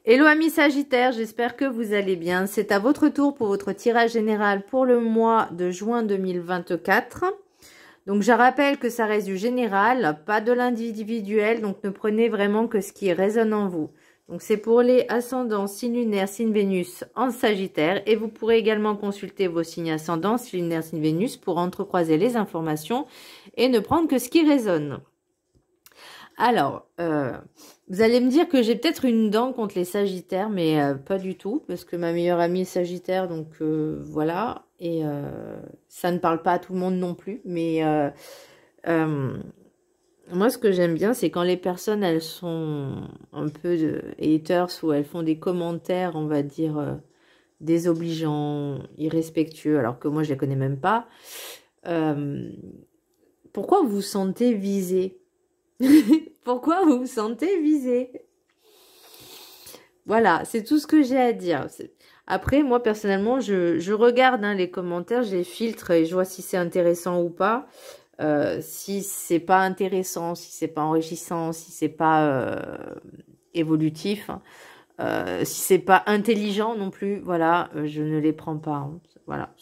Hello amis Sagittaires, j'espère que vous allez bien. C'est à votre tour pour votre tirage général pour le mois de juin 2024. Donc je rappelle que ça reste du général, pas de l'individuel, donc ne prenez vraiment que ce qui résonne en vous. Donc c'est pour les ascendants, signes lunaires, signe Vénus en Sagittaire, et vous pourrez également consulter vos signes ascendants, signe lunaire, signe Vénus pour entrecroiser les informations et ne prendre que ce qui résonne. Alors, vous allez me dire que j'ai peut-être une dent contre les Sagittaires, mais pas du tout, parce que ma meilleure amie est Sagittaire, donc voilà. Et ça ne parle pas à tout le monde non plus, mais moi, ce que j'aime bien, c'est quand les personnes, elles sont un peu haters ou elles font des commentaires, on va dire, désobligeants, irrespectueux, alors que moi, je les connais même pas. Pourquoi vous vous sentez visé? Pourquoi vous vous sentez visé? Voilà, c'est tout ce que j'ai à dire. Après, moi, personnellement, je regarde les commentaires, je les filtre et je vois si c'est intéressant ou pas. Si c'est pas intéressant, si c'est pas enrichissant, si c'est pas évolutif, si c'est pas intelligent non plus, voilà, je ne les prends pas. Hein. Voilà,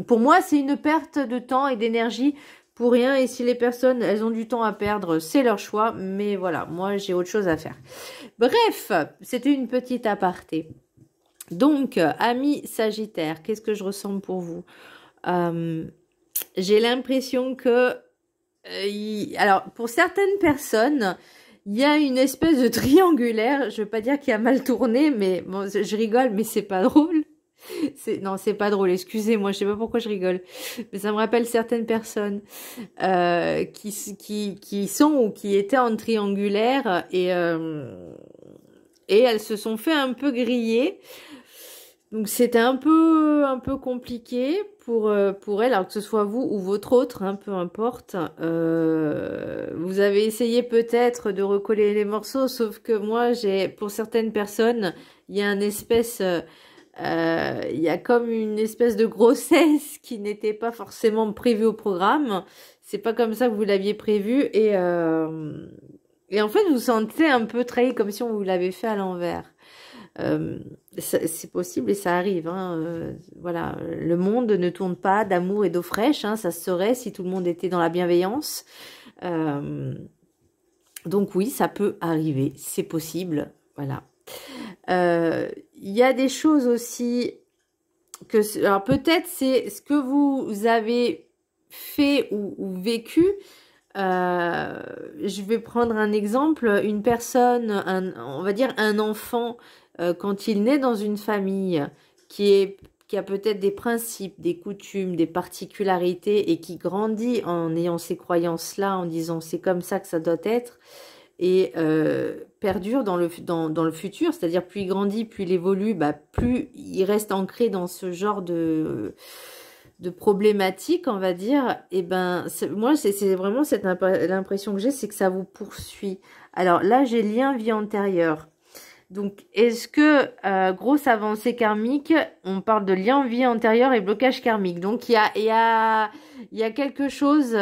pour moi, c'est une perte de temps et d'énergie pour rien. Et si les personnes, elles ont du temps à perdre, c'est leur choix. Mais voilà, moi, j'ai autre chose à faire. Bref, c'était une petite aparté. Donc, amis Sagittaires, qu'est-ce que je ressens pour vous? J'ai l'impression que... alors, pour certaines personnes, il y a une espèce de triangulaire. Je veux pas dire qu'il a mal tourné, mais bon, je rigole, mais c'est pas drôle. Non, c'est pas drôle, excusez-moi, je sais pas pourquoi je rigole. Mais ça me rappelle certaines personnes qui sont ou qui étaient en triangulaire et elles se sont fait un peu griller. Donc c'était un peu compliqué pour elles, alors que ce soit vous ou votre autre, hein, peu importe. Vous avez essayé peut-être de recoller les morceaux, sauf que moi, pour certaines personnes, il y a une espèce... il y a comme une espèce de grossesse qui n'était pas forcément prévue au programme. C'est pas comme ça que vous l'aviez prévu et en fait vous vous sentez un peu trahi comme si on vous l'avait fait à l'envers. C'est possible et ça arrive. Hein. Voilà, le monde ne tourne pas d'amour et d'eau fraîche. Hein. Ça se serait si tout le monde était dans la bienveillance. Donc oui, ça peut arriver, c'est possible. Voilà. Il y a des choses aussi que... Alors peut-être c'est ce que vous avez fait ou vécu. Je vais prendre un exemple. Une personne, on va dire un enfant, quand il naît dans une famille qui a peut-être des principes, des coutumes, des particularités et qui grandit en ayant ces croyances-là, en disant c'est comme ça que ça doit être, et perdure dans le futur, c'est-à-dire plus il grandit, plus il évolue, plus il reste ancré dans ce genre de problématiques, on va dire. Et moi c'est vraiment l'impression que j'ai, c'est que ça vous poursuit. Alors là j'ai lien vie antérieure. Donc est-ce que grosse avancée karmique, on parle de lien vie antérieure et blocage karmique. Donc il y a quelque chose,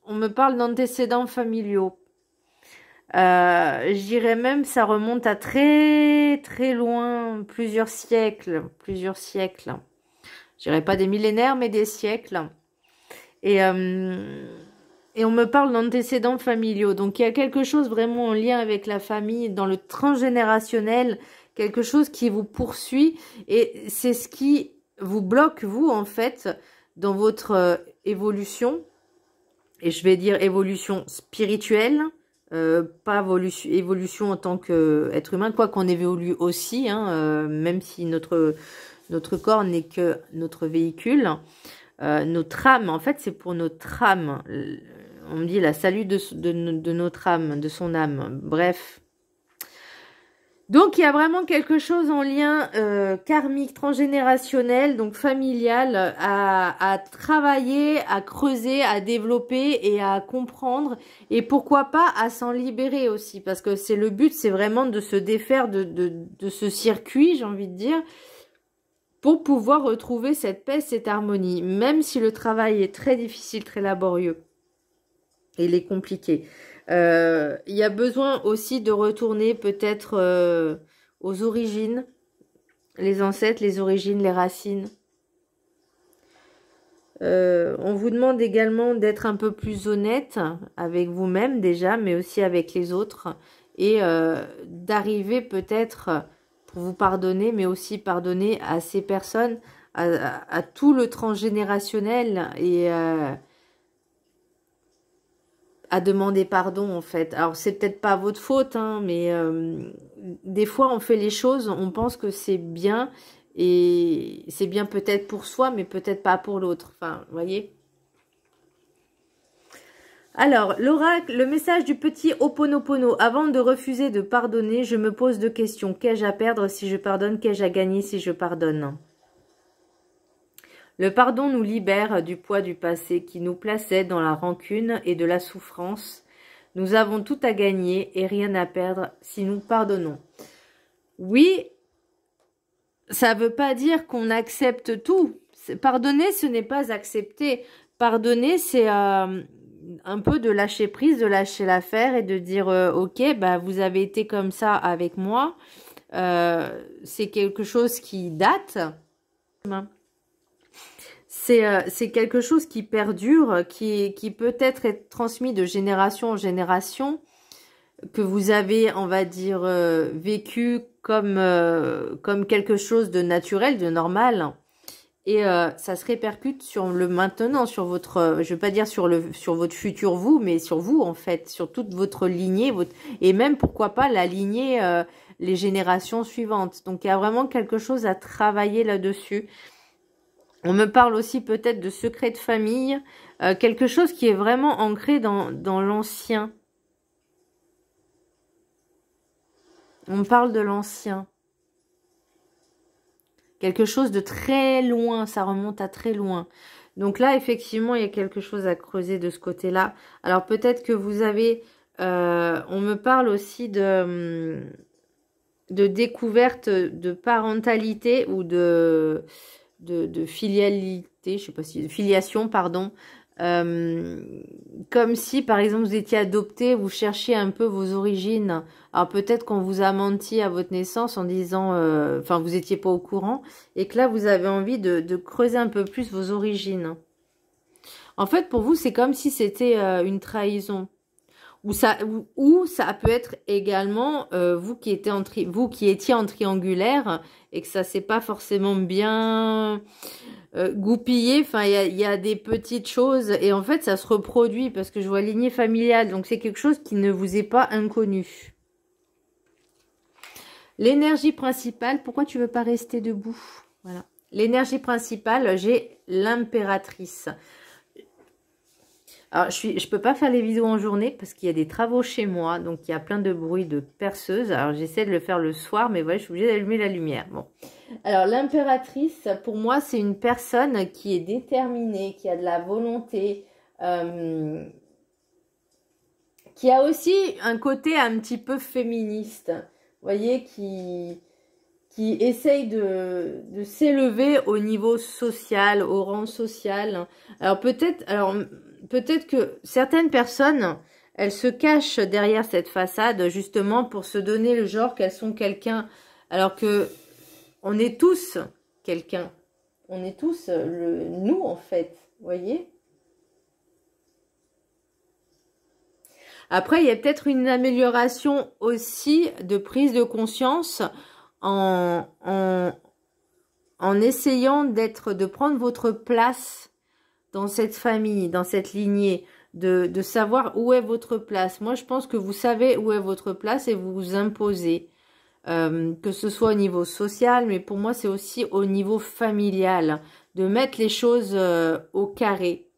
on me parle d'antécédents familiaux. Je dirais même ça remonte à très très loin, plusieurs siècles. Je dirais pas des millénaires, mais des siècles. Et on me parle d'antécédents familiaux. Donc il y a quelque chose vraiment en lien avec la famille, dans le transgénérationnel, quelque chose qui vous poursuit. Et c'est ce qui vous bloque, vous, en fait, dans votre évolution. Et je vais dire évolution spirituelle. Pas évolution en tant qu'être humain, quoi qu'on évolue aussi, hein, même si notre corps n'est que notre véhicule. Notre âme, en fait, c'est pour notre âme. On me dit la salut de notre âme, de son âme. Bref. Donc, il y a vraiment quelque chose en lien karmique, transgénérationnel, donc familial, à travailler, à creuser, à développer et à comprendre. Et pourquoi pas à s'en libérer aussi. Parce que c'est le but, c'est vraiment de se défaire de ce circuit, j'ai envie de dire, pour pouvoir retrouver cette paix, cette harmonie. Même si le travail est très difficile, très laborieux. Et il est compliqué. Il y a besoin aussi de retourner peut-être aux origines, les ancêtres, les origines, les racines. On vous demande également d'être un peu plus honnête avec vous-même déjà, mais aussi avec les autres. Et d'arriver peut-être pour vous pardonner, mais aussi pardonner à ces personnes, à tout le transgénérationnel et à demander pardon en fait. Alors c'est peut-être pas votre faute, hein, mais des fois on fait les choses, on pense que c'est bien et c'est bien peut-être pour soi, mais peut-être pas pour l'autre. Enfin, vous voyez. Alors, l'oracle, le message du petit Ho'oponopono. Avant de refuser de pardonner, je me pose deux questions. Qu'ai-je à perdre si je pardonne? Qu'ai-je à gagner si je pardonne? Le pardon nous libère du poids du passé qui nous plaçait dans la rancune et de la souffrance. Nous avons tout à gagner et rien à perdre si nous pardonnons. Oui, ça ne veut pas dire qu'on accepte tout. Pardonner, ce n'est pas accepter. Pardonner, c'est un peu de lâcher prise, de lâcher l'affaire et de dire ok, bah, vous avez été comme ça avec moi. C'est quelque chose qui date. C'est quelque chose qui perdure, qui peut-être est transmis de génération en génération, que vous avez, on va dire, vécu comme quelque chose de naturel, de normal. Et ça se répercute sur le maintenant, sur votre, je veux pas dire sur votre futur vous, mais sur vous en fait, sur toute votre lignée, et même pourquoi pas la lignée, les générations suivantes. Donc il y a vraiment quelque chose à travailler là-dessus. On me parle aussi peut-être de secrets de famille, quelque chose qui est vraiment ancré dans l'ancien. On me parle de l'ancien. Quelque chose de très loin, ça remonte à très loin. Donc là, effectivement, il y a quelque chose à creuser de ce côté-là. Alors peut-être que vous avez... on me parle aussi de découverte de parentalité ou de filialité, je sais pas si... de filiation, pardon. Comme si, par exemple, vous étiez adopté, vous cherchiez un peu vos origines. Alors peut-être qu'on vous a menti à votre naissance en disant, enfin, vous étiez pas au courant, et que là, vous avez envie de creuser un peu plus vos origines. En fait, pour vous, c'est comme si c'était une trahison. Ou ça peut être également vous qui étiez en triangulaire et que ça s'est pas forcément bien goupillé. Enfin, il y a des petites choses et en fait, ça se reproduit parce que je vois lignée familiale. Donc, c'est quelque chose qui ne vous est pas inconnu. L'énergie principale, pourquoi tu veux pas rester debout? Voilà. L'énergie principale, j'ai l'impératrice. Alors, je peux pas faire les vidéos en journée parce qu'il y a des travaux chez moi. Donc, il y a plein de bruit de perceuse. Alors, j'essaie de le faire le soir, mais voilà, je suis obligée d'allumer la lumière. Bon. Alors, l'impératrice, pour moi, c'est une personne qui est déterminée, qui a de la volonté, qui a aussi un côté un petit peu féministe. Vous voyez, qui essaye de s'élever au niveau social, au rang social. Alors, peut-être que certaines personnes, elles se cachent derrière cette façade justement pour se donner le genre qu'elles sont quelqu'un, alors que on est tous quelqu'un. On est tous nous en fait, vous voyez. Après, il y a peut-être une amélioration aussi de prise de conscience en essayant de prendre votre place dans cette famille, dans cette lignée, de savoir où est votre place. Moi, je pense que vous savez où est votre place et vous vous imposez. Que ce soit au niveau social, mais pour moi, c'est aussi au niveau familial. De mettre les choses au carré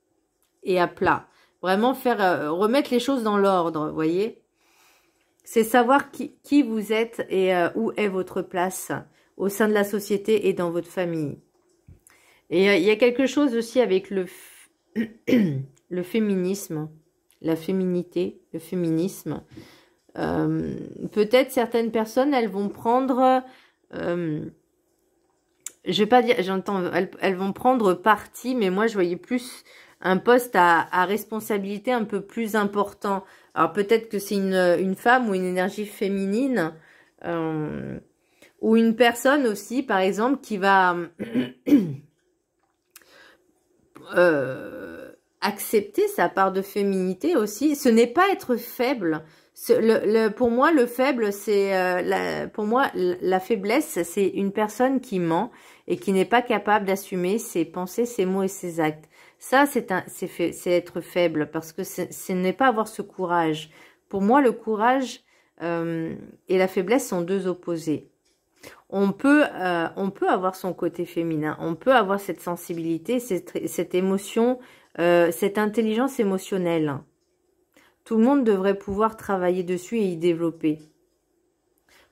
et à plat. Vraiment remettre les choses dans l'ordre, vous voyez. C'est savoir qui vous êtes et où est votre place au sein de la société et dans votre famille. Et il y a quelque chose aussi avec le féminisme, la féminité, le féminisme. Peut-être certaines personnes, elles vont prendre, je vais pas dire, j'entends, elles vont prendre parti, mais moi je voyais plus un poste à responsabilité un peu plus important. Alors peut-être que c'est une femme ou une énergie féminine, ou une personne aussi, par exemple, qui va accepter sa part de féminité aussi. Ce n'est pas être faible. Pour moi, le faible, c'est pour moi la faiblesse, c'est une personne qui ment et qui n'est pas capable d'assumer ses pensées, ses mots et ses actes. Ça, c'est être faible, parce que ce n'est pas avoir ce courage. Pour moi, le courage et la faiblesse sont deux opposés. On peut avoir son côté féminin, on peut avoir cette sensibilité, cette émotion, cette intelligence émotionnelle. Tout le monde devrait pouvoir travailler dessus et y développer.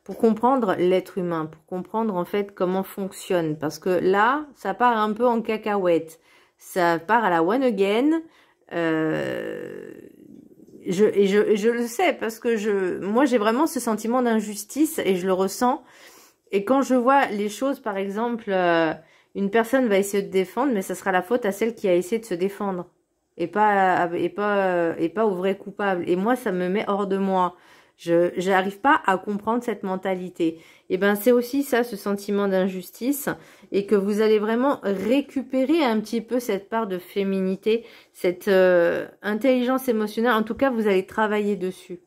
Pour comprendre l'être humain, pour comprendre en fait comment fonctionne. Parce que là, ça part un peu en cacahuète. Ça part à la one again. Je le sais parce que moi j'ai vraiment ce sentiment d'injustice et je le ressens. Et quand je vois les choses, par exemple, une personne va essayer de défendre, mais ça sera la faute à celle qui a essayé de se défendre. Et pas au vrai coupable. Et moi, ça me met hors de moi. Je n'arrive pas à comprendre cette mentalité. Et ben, c'est aussi ça, ce sentiment d'injustice. Et que vous allez vraiment récupérer un petit peu cette part de féminité, cette intelligence émotionnelle. En tout cas, vous allez travailler dessus.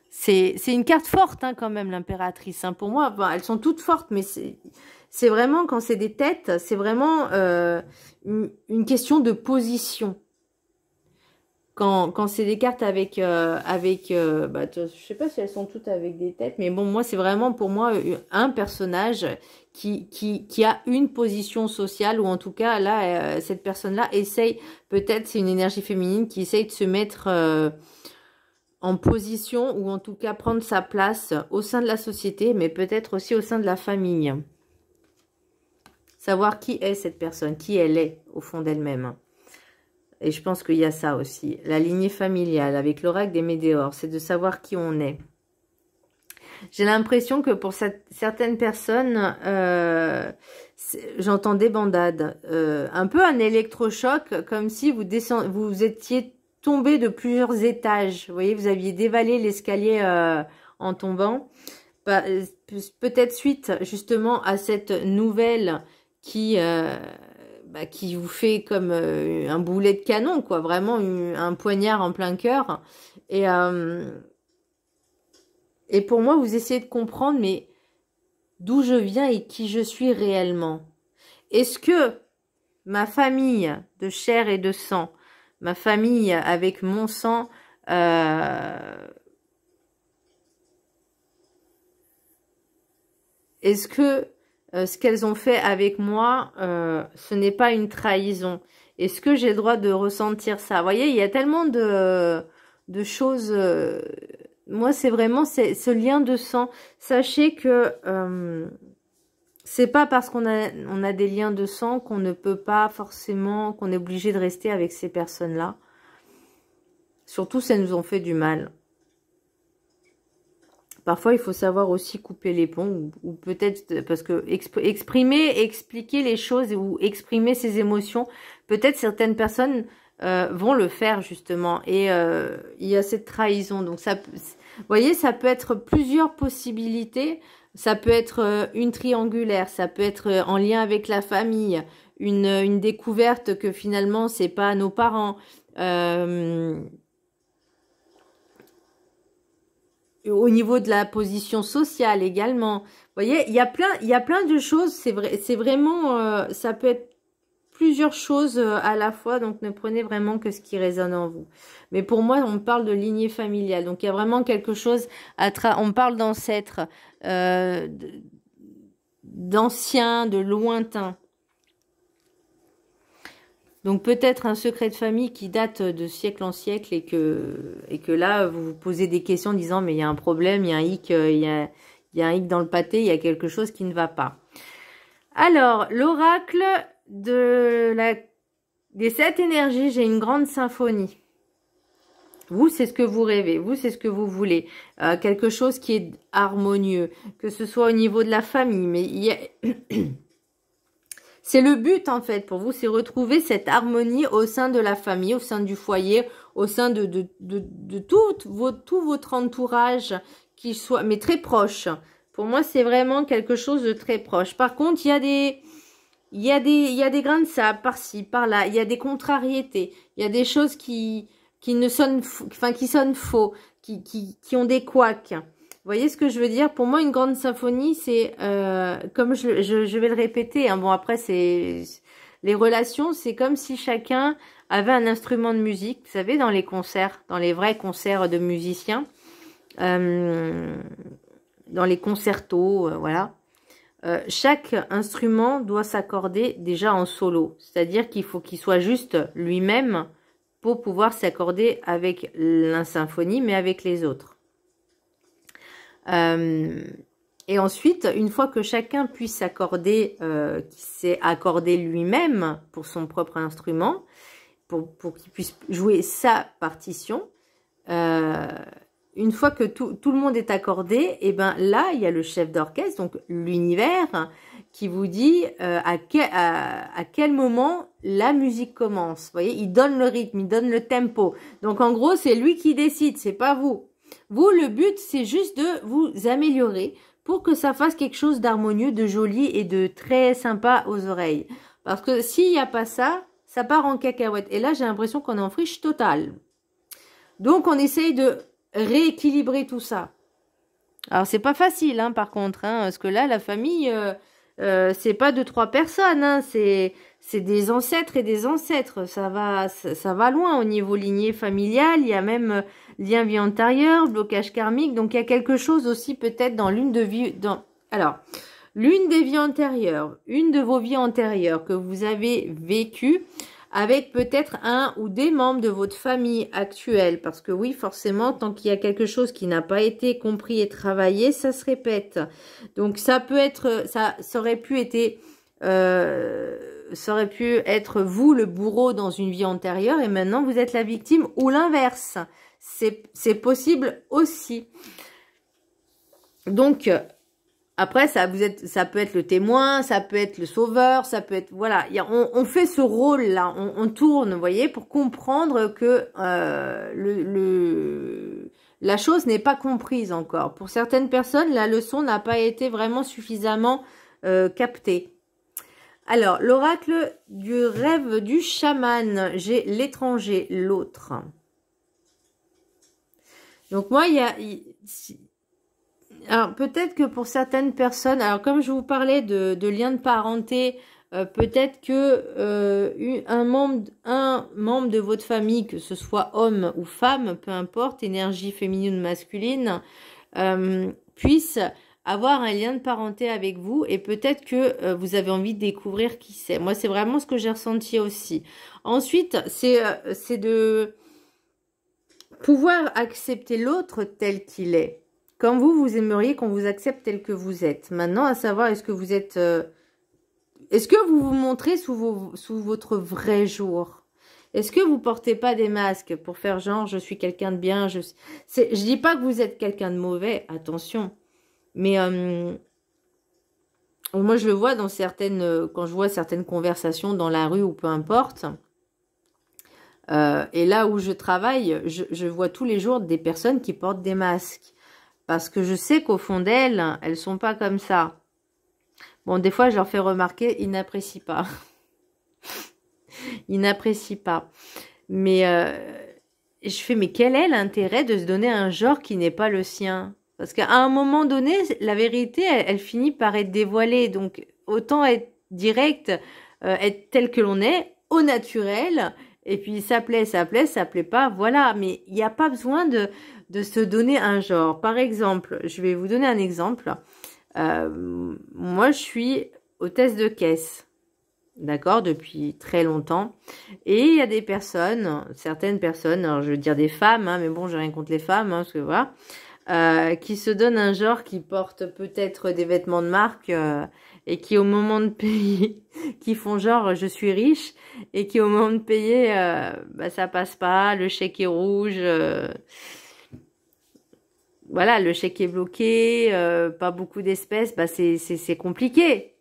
C'est une carte forte hein, quand même, l'impératrice. Hein. Pour moi, bon, elles sont toutes fortes, mais c'est vraiment, quand c'est des têtes, c'est vraiment une question de position. Quand c'est des cartes avec je sais pas si elles sont toutes avec des têtes, mais bon, moi, c'est vraiment pour moi un personnage qui a une position sociale, ou en tout cas, là, cette personne-là essaye, peut-être c'est une énergie féminine qui essaye de se mettre en position, ou en tout cas prendre sa place au sein de la société, mais peut-être aussi au sein de la famille. Savoir qui est cette personne, qui elle est au fond d'elle-même. Et je pense qu'il y a ça aussi. La lignée familiale avec l'oracle des Médéors, c'est de savoir qui on est. J'ai l'impression que pour certaines personnes, j'entends des bandades. Un peu un électrochoc, comme si vous étiez tombé de plusieurs étages. Vous voyez, vous aviez dévalé l'escalier en tombant. Peut-être suite justement à cette nouvelle qui vous fait comme un boulet de canon, quoi. Vraiment un poignard en plein cœur. Et pour moi, vous essayez de comprendre, mais d'où je viens et qui je suis réellement. Est-ce que ma famille de chair et de sang, ma famille avec mon sang, est-ce que ce qu'elles ont fait avec moi, ce n'est pas une trahison? Est-ce que j'ai le droit de ressentir ça? Vous voyez, il y a tellement de choses. Moi, c'est vraiment ce lien de sang. Sachez que c'est pas parce qu'on a des liens de sang qu'on ne peut pas forcément, qu'on est obligé de rester avec ces personnes-là. Surtout si elles nous ont fait du mal. Parfois, il faut savoir aussi couper les ponts, ou peut-être, parce que expliquer les choses ou exprimer ses émotions, peut-être certaines personnes vont le faire justement. Et il y a cette trahison. Donc, vous voyez, ça peut être plusieurs possibilités. Ça peut être une triangulaire, ça peut être en lien avec la famille, une découverte que finalement, c'est pas nos parents. Au niveau de la position sociale également. Vous voyez, il y a plein de choses. C'est vrai, c'est vraiment, ça peut être plusieurs choses à la fois. Donc, ne prenez vraiment que ce qui résonne en vous. Mais pour moi, on parle de lignée familiale. Donc, il y a vraiment quelque chose on parle d'ancêtres, d'anciens, de lointains. Donc peut-être un secret de famille qui date de siècle en siècle, et que là, vous vous posez des questions en disant mais il y a un problème, il y a un hic, il y a un hic dans le pâté, il y a quelque chose qui ne va pas. Alors, l'oracle des 7 énergies, j'ai une grande symphonie. Vous, c'est ce que vous rêvez. Vous, c'est ce que vous voulez. Quelque chose qui est harmonieux. Que ce soit au niveau de la famille. Mais il y a... C'est le but, en fait, pour vous, c'est retrouver cette harmonie au sein de la famille, au sein du foyer, au sein de tout votre entourage, qui soit, mais très proche. Pour moi, c'est vraiment quelque chose de très proche. Par contre, il y a des grains de sable par-ci, par-là. Il y a des contrariétés. Il y a des choses qui ne sonnent, enfin, qui sonnent faux, qui ont des couacs. Vous voyez ce que je veux dire? Pour moi, une grande symphonie, c'est, comme je vais le répéter, hein, bon, après, c'est les relations, c'est comme si chacun avait un instrument de musique. Vous savez, dans les concerts, dans les vrais concerts de musiciens, dans les concertos, voilà. Chaque instrument doit s'accorder déjà en solo. C'est-à-dire qu'il faut qu'il soit juste lui-même pour pouvoir s'accorder avec la symphonie, mais avec les autres. Et ensuite, une fois que chacun puisse s'accorder, qui s'est accordé lui-même pour son propre instrument, pour qu'il puisse jouer sa partition, une fois que tout le monde est accordé, et ben là, il y a le chef d'orchestre, donc l'univers, qui vous dit à quel moment la musique commence. Vous voyez, il donne le rythme, il donne le tempo. Donc en gros, c'est lui qui décide, c'est pas vous. Vous, le but, c'est juste de vous améliorer pour que ça fasse quelque chose d'harmonieux, de joli et de très sympa aux oreilles. Parce que s'il n'y a pas ça, ça part en cacahuète. Et là, j'ai l'impression qu'on est en friche totale. Donc, on essaye de rééquilibrer tout ça. Alors, c'est pas facile, hein, par contre, hein, parce que là, la famille, c'est pas 2-3 personnes, hein, c'est des ancêtres et des ancêtres. Ça va loin au niveau lignée familiale. Il y a même lien vie antérieure, blocage karmique. Donc, il y a quelque chose aussi peut-être dans l'une des vies antérieures, une de vos vies antérieures que vous avez vécues avec peut-être un ou des membres de votre famille actuelle. Parce que oui, forcément, tant qu'il y a quelque chose qui n'a pas été compris et travaillé, ça se répète. Donc, ça aurait pu être vous le bourreau dans une vie antérieure et maintenant vous êtes la victime, ou l'inverse. C'est possible aussi. Donc, après, ça peut être le témoin, ça peut être le sauveur, ça peut être, voilà, on fait ce rôle-là, on tourne, vous voyez, pour comprendre que la chose n'est pas comprise encore. Pour certaines personnes, la leçon n'a pas été vraiment suffisamment captée. Alors, l'oracle du rêve du chaman, j'ai l'étranger, l'autre. Donc moi, alors peut-être que pour certaines personnes, alors comme je vous parlais de liens de parenté, peut-être que un membre de votre famille, que ce soit homme ou femme, peu importe, énergie féminine ou masculine, puisse avoir un lien de parenté avec vous, et peut-être que vous avez envie de découvrir qui c'est. Moi, c'est vraiment ce que j'ai ressenti aussi. Ensuite, c'est de pouvoir accepter l'autre tel qu'il est. Comme vous aimeriez qu'on vous accepte tel que vous êtes. Maintenant, à savoir, est-ce que vous êtes... est-ce que vous vous montrez sous votre vrai jour? Est-ce que vous portez pas des masques pour faire genre, je suis quelqu'un de bien, je dis pas que vous êtes quelqu'un de mauvais, attention. Mais moi, je le vois dans quand je vois certaines conversations dans la rue ou peu importe. Et là où je travaille, je vois tous les jours des personnes qui portent des masques. Parce que je sais qu'au fond d'elles, elles sont pas comme ça. Bon, des fois, je leur fais remarquer, ils n'apprécient pas. Ils n'apprécient pas. Mais je fais, mais quel est l'intérêt de se donner un genre qui n'est pas le sien? Parce qu'à un moment donné, la vérité, elle finit par être dévoilée. Donc, autant être direct, être tel que l'on est, au naturel. Et puis, ça plaît, ça plaît pas, voilà. Mais il n'y a pas besoin de se donner un genre. Par exemple, je vais vous donner un exemple. Moi, je suis hôtesse de caisse, d'accord, depuis très longtemps. Et il y a des personnes, certaines personnes, alors je veux dire des femmes, hein, mais bon, j'ai rien contre les femmes, hein, parce que voilà, qui se donnent un genre, qui portent peut-être des vêtements de marque et qui au moment de payer, qui font genre je suis riche, et qui au moment de payer, bah, ça passe pas, le chèque est rouge, voilà, le chèque est bloqué, pas beaucoup d'espèces, bah c'est compliqué,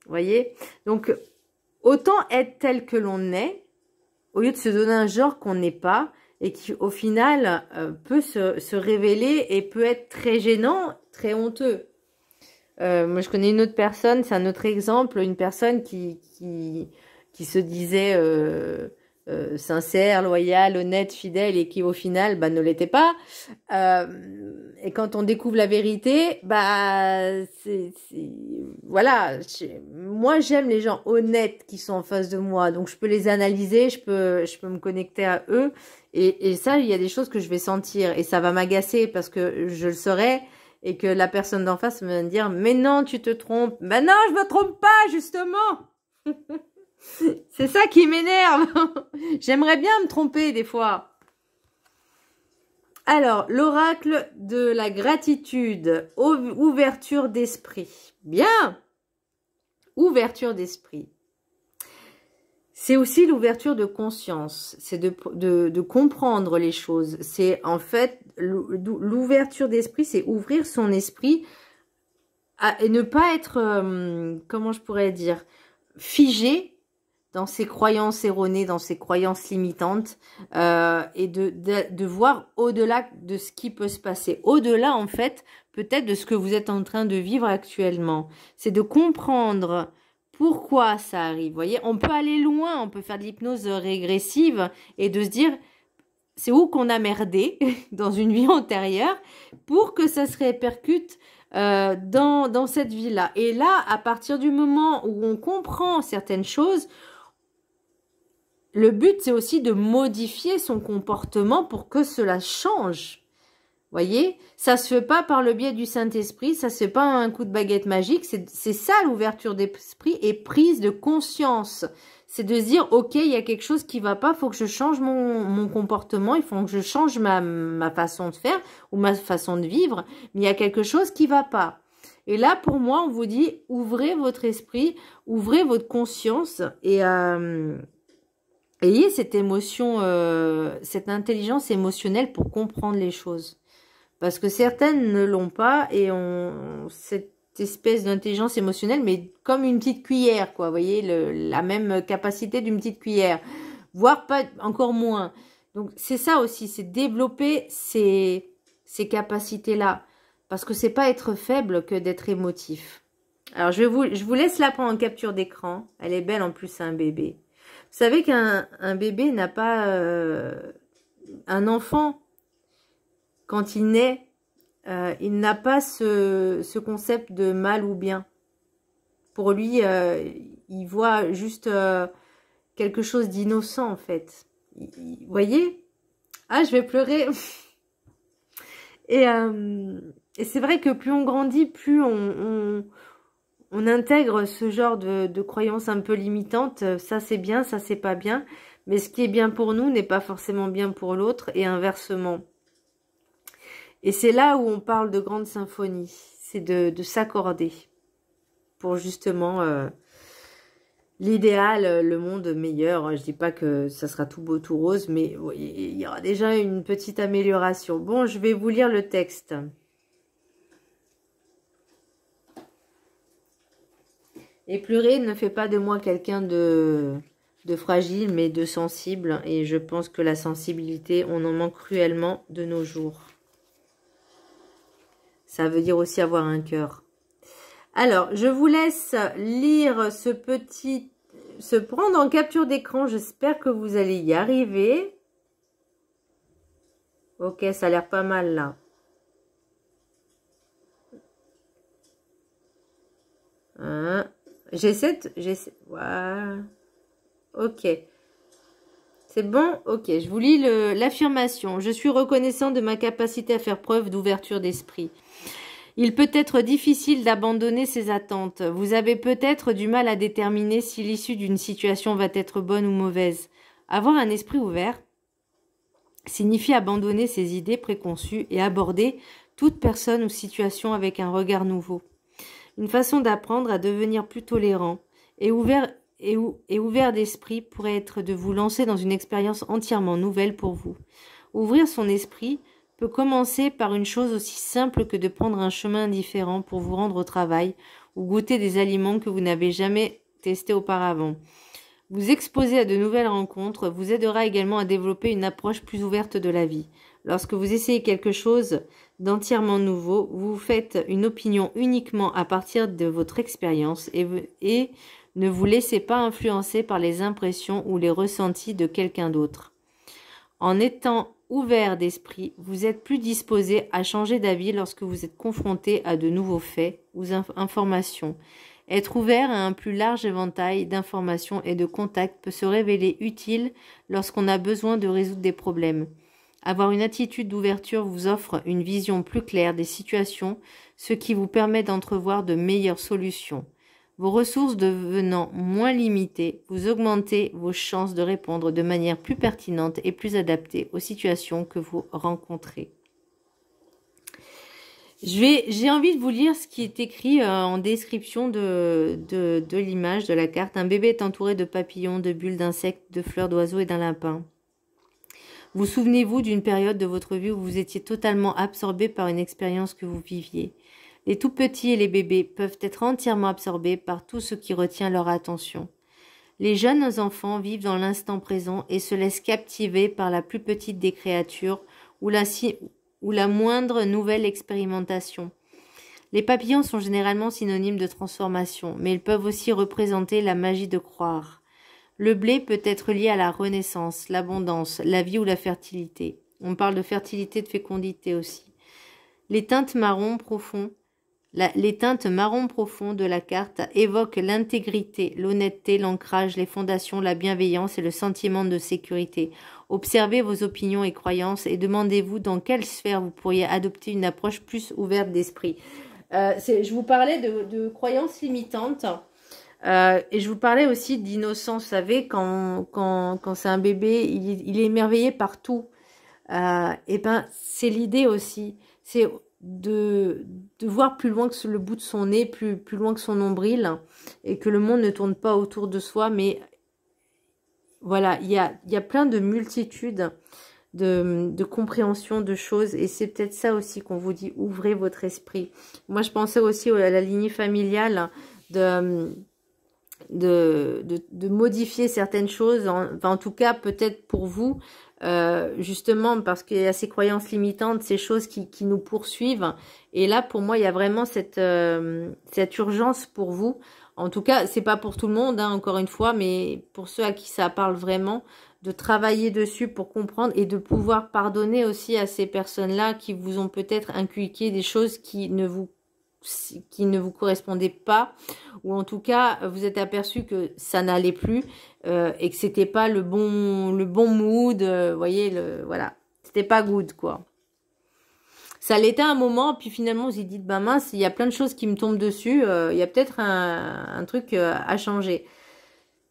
vous voyez. Donc autant être tel que l'on est, au lieu de se donner un genre qu'on n'est pas, et qui au final peut se révéler et peut être très gênant, très honteux. Moi je connais une autre personne, c'est un autre exemple, une personne qui se disait sincère, loyale, honnête, fidèle et qui au final ne l'était pas. Et quand on découvre la vérité, voilà, moi j'aime les gens honnêtes qui sont en face de moi, donc je peux les analyser, je peux me connecter à eux et ça, il y a des choses que je vais sentir et ça va m'agacer parce que je le saurai et que la personne d'en face va me dire mais non, tu te trompes. Ben non, je me trompe pas justement. C'est ça qui m'énerve. J'aimerais bien me tromper des fois. Alors, l'oracle de la gratitude, ouverture d'esprit. Bien. Ouverture d'esprit. C'est aussi l'ouverture de conscience. C'est de comprendre les choses. C'est en fait, l'ouverture d'esprit, c'est ouvrir son esprit et ne pas être, comment je pourrais dire, figé dans ses croyances erronées, dans ses croyances limitantes, et de voir au-delà de ce qui peut se passer. Au-delà, en fait, peut-être de ce que vous êtes en train de vivre actuellement. C'est de comprendre pourquoi ça arrive. Vous voyez, on peut aller loin, on peut faire de l'hypnose régressive et de se dire, c'est où qu'on a merdé dans une vie antérieure pour que ça se répercute dans cette vie-là. Et là, à partir du moment où on comprend certaines choses, le but, c'est aussi de modifier son comportement pour que cela change. Voyez, ça se fait pas par le biais du Saint-Esprit, ça se fait pas un coup de baguette magique, c'est ça l'ouverture d'esprit et prise de conscience. C'est de se dire, ok, il y a quelque chose qui va pas, il faut que je change mon comportement, il faut que je change ma façon de faire ou ma façon de vivre, mais il y a quelque chose qui va pas. Et là, pour moi, on vous dit, ouvrez votre esprit, ouvrez votre conscience et ayez cette émotion, cette intelligence émotionnelle pour comprendre les choses. Parce que certaines ne l'ont pas et ont cette espèce d'intelligence émotionnelle, mais comme une petite cuillère, quoi. Vous voyez, la même capacité d'une petite cuillère, voire pas encore moins. Donc c'est ça aussi, c'est développer ces capacités-là. Parce que c'est pas être faible que d'être émotif. Alors je vous laisse la prendre en capture d'écran. Elle est belle en plus, c'est un bébé. Vous savez qu'un bébé n'a pas... un enfant, quand il naît, il n'a pas ce concept de mal ou bien. Pour lui, il voit juste quelque chose d'innocent, en fait. Vous voyez? Ah, je vais pleurer. Et c'est vrai que plus on grandit, plus on intègre ce genre de croyances un peu limitantes. Ça, c'est bien, ça, c'est pas bien. Mais ce qui est bien pour nous n'est pas forcément bien pour l'autre et inversement. Et c'est là où on parle de grande symphonie. C'est de s'accorder pour justement l'idéal, le monde meilleur. Je dis pas que ça sera tout beau, tout rose, mais il y aura déjà une petite amélioration. Bon, je vais vous lire le texte. Et pleurer ne fait pas de moi quelqu'un de fragile, mais de sensible. Et je pense que la sensibilité, on en manque cruellement de nos jours. Ça veut dire aussi avoir un cœur. Alors, je vous laisse lire se prendre en capture d'écran. J'espère que vous allez y arriver. Ok, ça a l'air pas mal là. Hein? J'essaie. Voilà. Ok. C'est bon? Ok, je vous lis l'affirmation. Je suis reconnaissant de ma capacité à faire preuve d'ouverture d'esprit. Il peut être difficile d'abandonner ses attentes. Vous avez peut-être du mal à déterminer si l'issue d'une situation va être bonne ou mauvaise. Avoir un esprit ouvert signifie abandonner ses idées préconçues et aborder toute personne ou situation avec un regard nouveau. Une façon d'apprendre à devenir plus tolérant et ouvert d'esprit pourrait être de vous lancer dans une expérience entièrement nouvelle pour vous. Ouvrir son esprit peut commencer par une chose aussi simple que de prendre un chemin différent pour vous rendre au travail ou goûter des aliments que vous n'avez jamais testés auparavant. Vous exposer à de nouvelles rencontres vous aidera également à développer une approche plus ouverte de la vie. Lorsque vous essayez quelque chose d'entièrement nouveau, vous faites une opinion uniquement à partir de votre expérience et ne vous laissez pas influencer par les impressions ou les ressentis de quelqu'un d'autre. En étant ouvert d'esprit, vous êtes plus disposé à changer d'avis lorsque vous êtes confronté à de nouveaux faits ou informations. Être ouvert à un plus large éventail d'informations et de contacts peut se révéler utile lorsqu'on a besoin de résoudre des problèmes. Avoir une attitude d'ouverture vous offre une vision plus claire des situations, ce qui vous permet d'entrevoir de meilleures solutions. Vos ressources devenant moins limitées, vous augmentez vos chances de répondre de manière plus pertinente et plus adaptée aux situations que vous rencontrez. J'ai envie de vous lire ce qui est écrit en description de l'image de la carte. Un bébé est entouré de papillons, de bulles, d'insectes, de fleurs, d'oiseaux et d'un lapin. Vous souvenez-vous d'une période de votre vie où vous étiez totalement absorbé par une expérience que vous viviez. Les tout petits et les bébés peuvent être entièrement absorbés par tout ce qui retient leur attention. Les jeunes enfants vivent dans l'instant présent et se laissent captiver par la plus petite des créatures ou la moindre nouvelle expérimentation. Les papillons sont généralement synonymes de transformation, mais ils peuvent aussi représenter la magie de croire. Le blé peut être lié à la renaissance, l'abondance, la vie ou la fertilité. On parle de fertilité, de fécondité aussi. Les teintes marron profond de la carte évoquent l'intégrité, l'honnêteté, l'ancrage, les fondations, la bienveillance et le sentiment de sécurité. Observez vos opinions et croyances et demandez-vous dans quelle sphère vous pourriez adopter une approche plus ouverte d'esprit. Je vous parlais de croyances limitantes et je vous parlais aussi d'innocence. Vous savez, quand c'est un bébé, il est émerveillé par tout. Et ben, c'est l'idée aussi. C'est de voir plus loin que le bout de son nez, plus loin que son nombril, et que le monde ne tourne pas autour de soi, mais voilà, il y a plein de multitudes de compréhension de choses, et c'est peut-être ça aussi qu'on vous dit, ouvrez votre esprit. Moi, je pensais aussi à la lignée familiale de modifier certaines choses, en tout cas peut-être pour vous, justement parce qu'il y a ces croyances limitantes, ces choses qui nous poursuivent, et là pour moi il y a vraiment cette urgence pour vous. En tout cas c'est pas pour tout le monde, hein, encore une fois, mais pour ceux à qui ça parle vraiment, de travailler dessus pour comprendre et de pouvoir pardonner aussi à ces personnes-là qui vous ont peut-être inculqué des choses qui ne vous correspondaient pas, ou en tout cas vous êtes aperçu que ça n'allait plus et que c'était pas le bon mood, voyez, voilà, c'était pas good quoi. Ça l'était à un moment, puis finalement vous vous dites bah mince, il y a plein de choses qui me tombent dessus, il y a peut-être un truc à changer.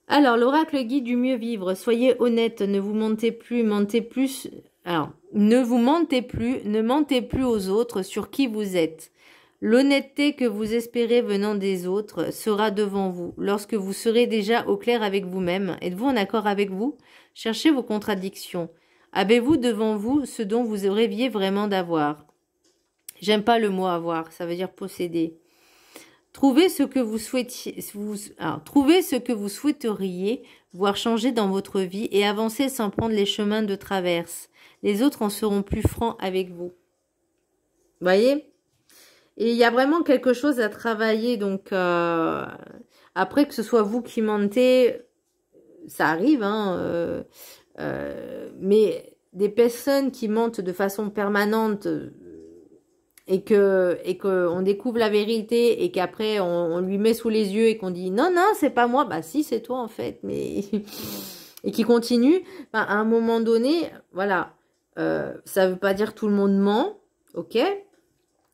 Alors l'oracle guide du mieux vivre, soyez honnête, ne vous mentez plus, mentez plus. Alors ne vous mentez plus, ne mentez plus aux autres sur qui vous êtes. L'honnêteté que vous espérez venant des autres sera devant vous. Lorsque vous serez déjà au clair avec vous-même, êtes-vous en accord avec vous? Cherchez vos contradictions. Avez-vous devant vous ce dont vous rêviez vraiment d'avoir? J'aime pas le mot avoir, ça veut dire posséder. Trouvez ce que vous souhaiteriez voir changer dans votre vie et avancez sans prendre les chemins de traverse. Les autres en seront plus francs avec vous. Voyez? Et il y a vraiment quelque chose à travailler, donc après que ce soit vous qui mentez, ça arrive, hein, mais des personnes qui mentent de façon permanente et qu'on découvre la vérité et qu'après on lui met sous les yeux et qu'on dit non, c'est pas moi, bah si, c'est toi en fait, mais et qui continue, bah, à un moment donné, voilà, ça veut pas dire tout le monde ment, ok?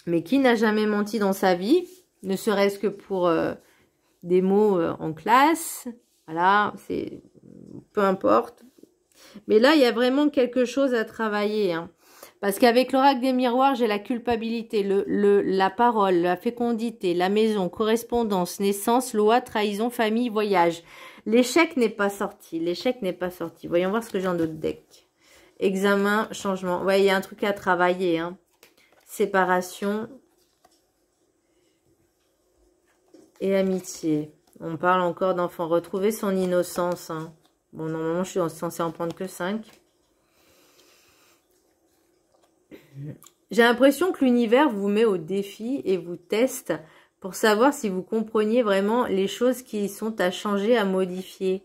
Mais qui n'a jamais menti dans sa vie, ne serait-ce que pour des mots en classe, voilà, c'est peu importe. Mais là, il y a vraiment quelque chose à travailler, hein. Parce qu'avec l'oracle des miroirs, j'ai la culpabilité, la parole, la fécondité, la maison, correspondance, naissance, loi, trahison, famille, voyage. L'échec n'est pas sorti, l'échec n'est pas sorti. Voyons voir ce que j'ai en d'autres decks. Examen, changement. Ouais, il y a un truc à travailler, hein. Séparation et amitié. On parle encore d'enfant. Retrouver son innocence. Hein. Bon, normalement, je suis censée en prendre que 5. J'ai l'impression que l'univers vous met au défi et vous teste pour savoir si vous compreniez vraiment les choses qui sont à changer, à modifier.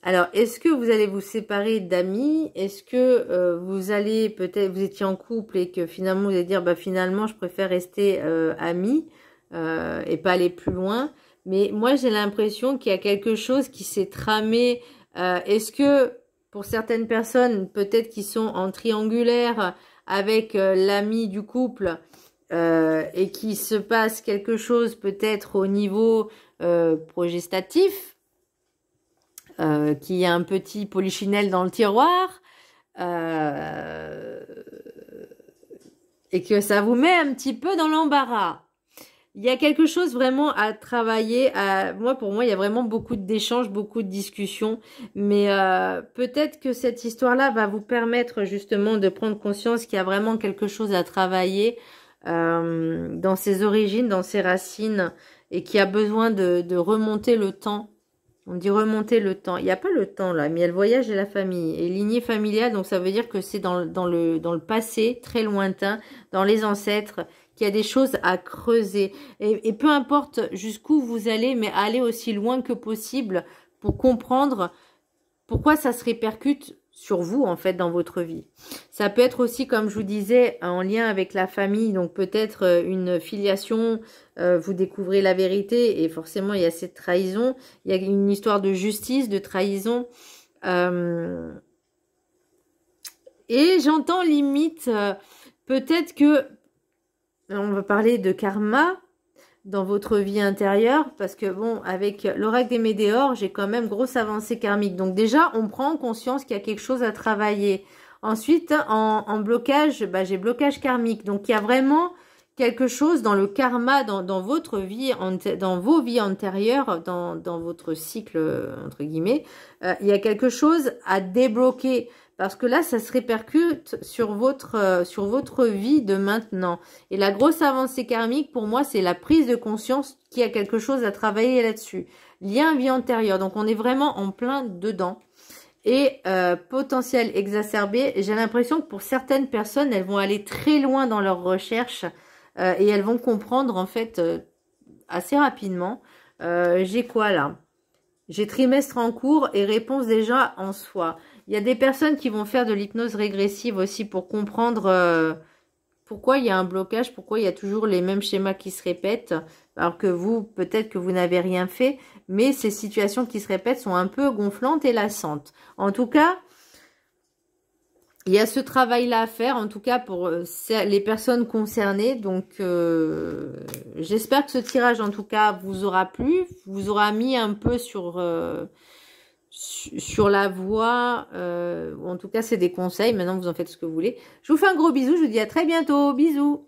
Alors, est-ce que vous allez vous séparer d'amis? Est-ce que vous allez, peut-être, vous étiez en couple et que finalement, vous allez dire, bah finalement, je préfère rester amis et pas aller plus loin. Mais moi, j'ai l'impression qu'il y a quelque chose qui s'est tramé. Est-ce que, pour certaines personnes, peut-être qui sont en triangulaire avec l'ami du couple et qui se passe quelque chose peut-être au niveau progestatif, qu'il y a un petit polichinelle dans le tiroir et que ça vous met un petit peu dans l'embarras. Il y a quelque chose vraiment à travailler. Pour moi, il y a vraiment beaucoup d'échanges, beaucoup de discussions. Mais peut-être que cette histoire-là va vous permettre justement de prendre conscience qu'il y a vraiment quelque chose à travailler dans ses origines, dans ses racines, et qu'il y a besoin de remonter le temps. On dit remonter le temps. Il n'y a pas le temps là, mais il y a le voyage et la famille. Et lignée familiale, donc ça veut dire que c'est dans le passé, très lointain, dans les ancêtres, qu'il y a des choses à creuser. Et peu importe jusqu'où vous allez, mais allez aussi loin que possible pour comprendre pourquoi ça se répercute sur vous, en fait, dans votre vie. Ça peut être aussi, comme je vous disais, en lien avec la famille, donc peut-être une filiation, vous découvrez la vérité, et forcément, il y a cette trahison. Il y a une histoire de justice, de trahison. Et j'entends limite, peut-être que, on va parler de karma, dans votre vie intérieure, parce que bon, avec l'oracle des Médéors, j'ai quand même grosse avancée karmique. Donc déjà, on prend conscience qu'il y a quelque chose à travailler. Ensuite, en blocage, bah, j'ai blocage karmique. Donc il y a vraiment quelque chose dans le karma, dans votre vie, dans vos vies antérieures, dans votre cycle, entre guillemets, il y a quelque chose à débloquer. Parce que là, ça se répercute sur votre vie de maintenant. Et la grosse avancée karmique, pour moi, c'est la prise de conscience qu'il y a quelque chose à travailler là-dessus. Lien vie antérieure. Donc, on est vraiment en plein dedans. Et potentiel exacerbé, j'ai l'impression que pour certaines personnes, elles vont aller très loin dans leurs recherches et elles vont comprendre, en fait, assez rapidement. J'ai quoi là? J'ai trimestre en cours et réponse déjà en soi. Il y a des personnes qui vont faire de l'hypnose régressive aussi pour comprendre pourquoi il y a un blocage, pourquoi il y a toujours les mêmes schémas qui se répètent, alors que vous, peut-être que vous n'avez rien fait, mais ces situations qui se répètent sont un peu gonflantes et lassantes. En tout cas, il y a ce travail-là à faire, en tout cas pour les personnes concernées. Donc, j'espère que ce tirage, en tout cas, vous aura plu, vous aura mis un peu sur la voie. En tout cas, c'est des conseils. Maintenant, vous en faites ce que vous voulez. Je vous fais un gros bisou. Je vous dis à très bientôt. Bisous.